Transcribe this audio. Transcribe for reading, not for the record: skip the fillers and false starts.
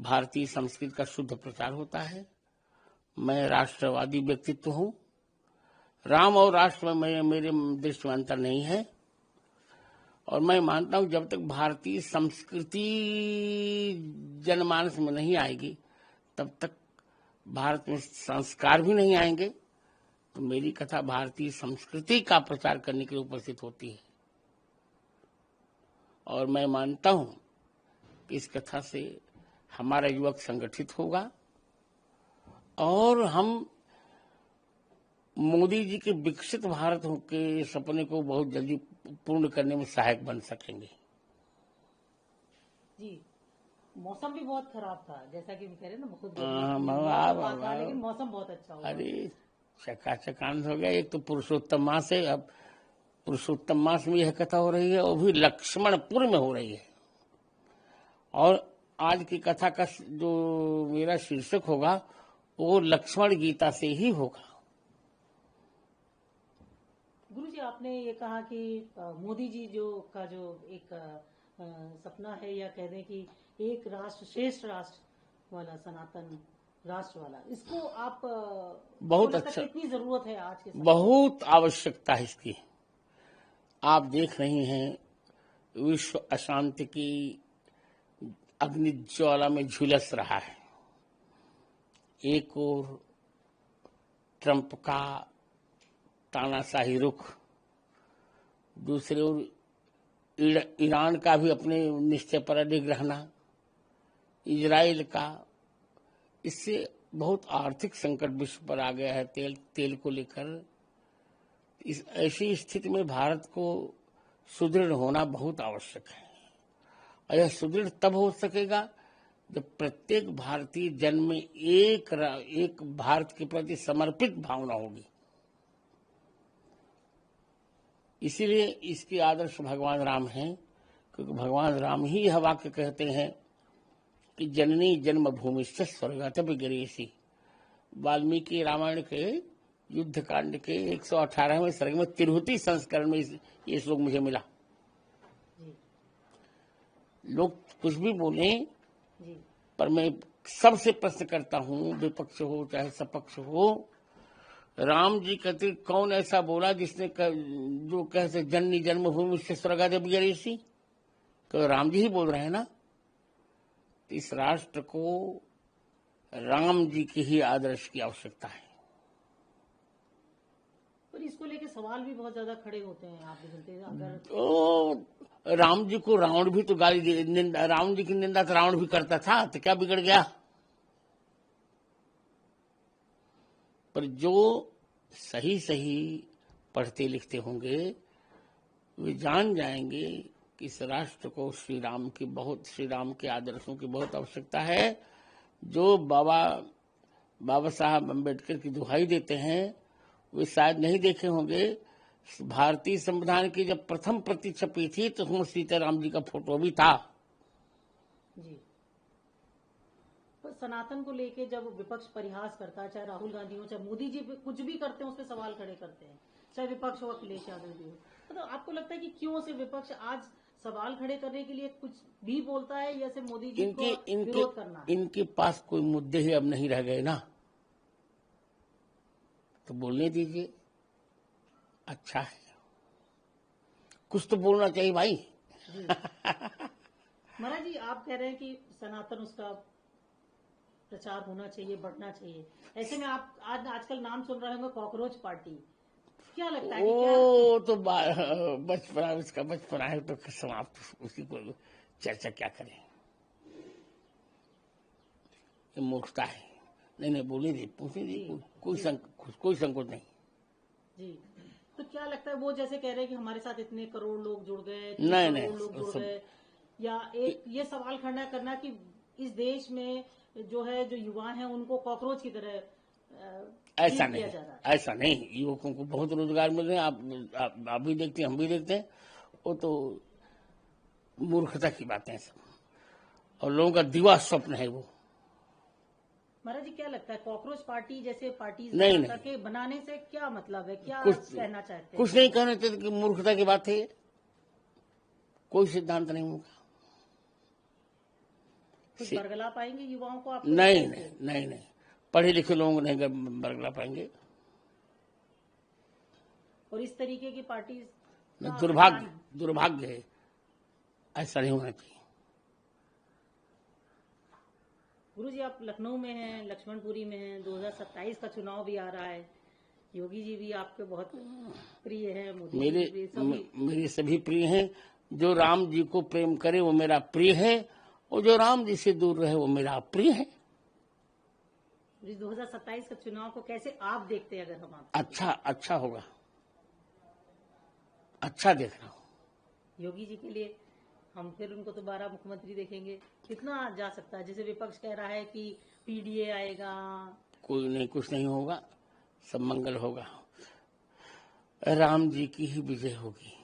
भारतीय संस्कृति का शुद्ध प्रचार होता है। मैं राष्ट्रवादी व्यक्तित्व हूँ। राम और राष्ट्र में मेरे दृष्टि में अंतर नहीं है, और मैं मानता हूँ जब तक भारतीय संस्कृति जनमानस में नहीं आएगी तब तक भारत में संस्कार भी नहीं आएंगे। तो मेरी कथा भारतीय संस्कृति का प्रचार करने के लिए उपस्थित होती है, और मैं मानता हूँ कि इस कथा से हमारा युवक संगठित होगा और हम मोदी जी के विकसित भारत के सपने को बहुत जल्दी पूर्ण करने में सहायक बन सकेंगे। जी, मौसम भी बहुत खराब था, जैसा कि कह रहे हैं ना, बहुत लेकिन मौसम बहुत अच्छा हुआ। अरे चकाचकांत हो गया। एक तो पुरुषोत्तम मास है, अब पुरुषोत्तम मास में यह कथा हो रही है, वो भी लक्ष्मणपुर में हो रही है। और आज की कथा का जो मेरा शीर्षक होगा वो लक्ष्मण गीता से ही होगा। गुरुजी, आपने ये कहा कि मोदी जी जो एक सपना है, या कह दें कि एक राष्ट्र श्रेष्ठ राष्ट्र वाला, सनातन राष्ट्र वाला, इसको आप बहुत अच्छा, कितनी जरूरत है आज के समय? बहुत आवश्यकता है इसकी। आप देख रही हैं विश्व अशांति की अग्नि ज्वाला में झुलस रहा है। एक और ट्रंप का तानाशाही रुख, दूसरे ओर ईरान का भी अपने निश्चय पर अडिग रहना, इजराइल का, इससे बहुत आर्थिक संकट विश्व पर आ गया है तेल को लेकर। इस ऐसी स्थिति में भारत को सुदृढ़ होना बहुत आवश्यक है, और यह सुदृढ़ तब हो सकेगा जब प्रत्येक भारतीय जन में एक भारत के प्रति समर्पित भावना होगी। इसीलिए इसके आदर्श भगवान राम हैं, क्योंकि भगवान राम ही यह वाक्य कहते हैं कि जननी जन्मभूमि से स्वर्गत विगरेसी। वाल्मीकि रामायण के युद्ध कांड के 118वें सर्ग में तिरहुती संस्करण में ये श्लोक मुझे मिला। लोग कुछ भी बोले, पर मैं सबसे प्रश्न करता हूँ, विपक्ष हो चाहे सपक्ष हो, राम जी कहते कौन ऐसा बोला जिसने जो कहते जननी जन्मभूमि से स्वर्गत विगरेसी? तो राम जी ही बोल रहे हैं ना। इस राष्ट्र को राम जी के ही आदर्श की आवश्यकता है। पर इसको लेके सवाल भी बहुत ज्यादा खड़े होते हैं, आप भी सुनते हैं। अगर राम जी को रावण भी तो गाली दे, राम जी की निंदा तो रावण भी करता था, तो क्या बिगड़ गया? पर जो सही सही पढ़ते लिखते होंगे वे जान जाएंगे कि इस राष्ट्र को श्री राम के आदर्शों की बहुत आवश्यकता है। जो बाबा साहब अम्बेडकर की दुहाई देते हैं वे शायद नहीं देखे होंगे। भारतीय संविधान की जब प्रथम प्रति छपी थी तो उसमें सीताराम जी का फोटो भी था। जी, तो सनातन को लेके जब विपक्ष परिहास करता है, चाहे राहुल गांधी हो चाहे मोदी जी कुछ भी करते हैं उस पर सवाल खड़े करते हैं, चाहे विपक्ष हो अखिलेश यादव जी हो, तो आपको लगता है कि क्यों से विपक्ष आज सवाल खड़े करने के लिए कुछ भी बोलता है, या सिर्फ मोदी जी को विरोध करना? इनके पास कोई मुद्दे ही अब नहीं रह गए ना, तो बोलने दीजिए, अच्छा है। कुछ तो बोलना चाहिए भाई। महाराज जी, आप कह रहे हैं कि सनातन उसका प्रचार होना चाहिए, बढ़ना चाहिए। ऐसे में आप आजकल नाम सुन रहे होंगे कॉकरोच पार्टी, क्या लगता है? वो तो बचपना, उसका बचपना है तो समाप्त, उसी को चर्चा क्या करें, ये मूर्खता है। नहीं बोले दी, पूछे दी, कोई संकोच नहीं जी। तो क्या लगता है, वो जैसे कह रहे हैं कि हमारे साथ इतने करोड़ लोग जुड़ गए, नहीं लोग जुड़ गए, या एक ये सवाल खड़ा करना कि इस देश में जो युवा हैं उनको कॉकरोच की तरह ऐसा नहीं। युवकों को बहुत रोजगार मिल रहे हैं। आप भी देखते हैं, हम भी देखते हैं। वो तो मूर्खता की बातें हैं सब, और लोगों का दिवा स्वप्न है वो। महाराज जी, क्या लगता है कॉकरोच पार्टी जैसे पार्टी नहीं बनाने से क्या मतलब है, क्या कहना चाहते हैं? कुछ नहीं कहना चाहते कि मूर्खता की बात है। कोई सिद्धांत नहीं होगा। कुछ बरगला पाएंगे युवाओं को? आप नहीं नहीं नहीं नहीं, पढ़े लिखे लोग नहीं बरगला पाएंगे। और इस तरीके की पार्टी दुर्भाग्य है, ऐसा नहीं होना चाहिए। गुरुजी, आप लखनऊ में हैं, लक्ष्मणपुरी में हैं, 2027 का चुनाव भी आ रहा है, योगी जी भी आपके बहुत प्रिय हैं, मोदी जी भी, मेरे सभी प्रिय हैं। जो राम जी को प्रेम करे वो मेरा प्रिय है, और जो राम जी से दूर रहे वो मेरा अप्रिय है। 2027 का चुनाव को कैसे आप देखते हैं? अगर हम आप अच्छा होगा, अच्छा देख रहा हूँ। योगी जी के लिए हम फिर उनको दोबारा मुख्यमंत्री देखेंगे? कितना जा सकता है? जैसे विपक्ष कह रहा है कि पीडीए आएगा। कोई नहीं, कुछ नहीं होगा, सब मंगल होगा, राम जी की ही विजय होगी।